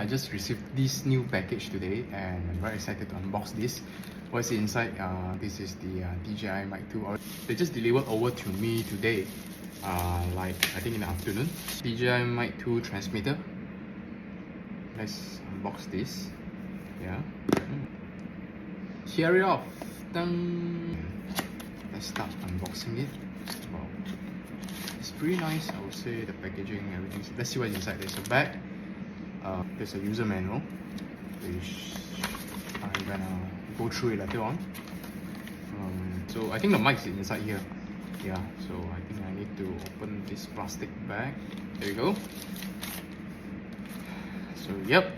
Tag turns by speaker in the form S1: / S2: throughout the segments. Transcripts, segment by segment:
S1: I just received this new package today and I'm very excited to unbox this. What's inside? This is the DJI Mic 2. They just delivered over to me today, like I think in the afternoon. DJI Mic 2 transmitter. Let's unbox this. Yeah. Tear it off. Dun. Let's start unboxing it. Wow. It's pretty nice, I would say, the packaging, everything. So let's see what's inside. There's a bag. There's a user manual, which I'm gonna go through it later on. So I think the mic is inside here. Yeah, so I think I need to open this plastic bag. There you go. So yep,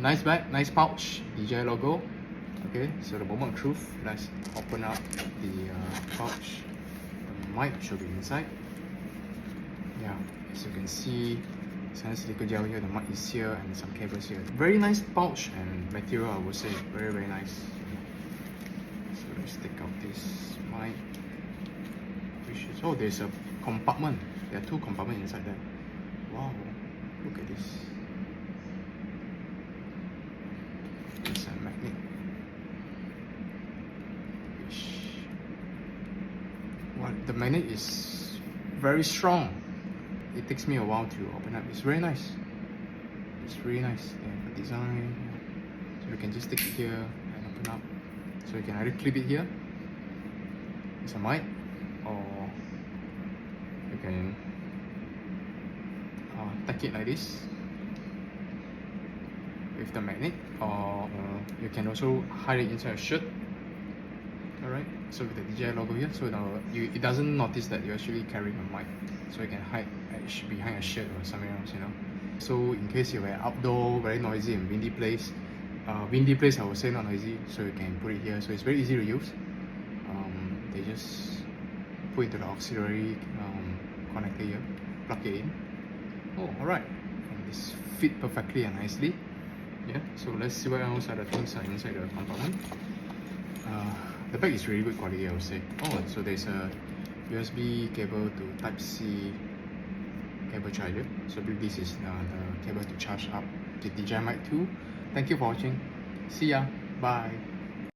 S1: nice bag, nice pouch, DJI logo. Okay, so the moment of truth, let's open up the pouch. The mic should be inside. Yeah, as you can see, some silicone gel here, the mic is here, and some cables here. Very nice pouch and material, I would say. Very, very nice. So let's take out this mic. Which is, oh, there's a compartment. There are two compartments inside there. Wow, look at this. It's a magnet. The magnet is very strong. It takes me a while to open up. It's very nice. It's really nice. They have a design. So you can just stick it here and open up. So you can either clip it here. It's a mic, or you can tuck it like this with the magnet, or you can also hide it inside a shirt. Alright, so with the DJI logo here, so now it doesn't notice that you're actually carrying a mic, so you can hide behind a shirt or something else, you know. So in case you're outdoor, very noisy and windy place, I would say not noisy, so you can put it here. So it's very easy to use. They just put it to the auxiliary connector here, plug it in. Oh, alright, and this fit perfectly and nicely. Yeah, so let's see what else other things are inside the compartment. The bag is really good quality, I would say. Oh, so there's a USB cable to Type-C cable charger. So this is the cable to charge up the DJI Mic 2. Thank you for watching. See ya. Bye.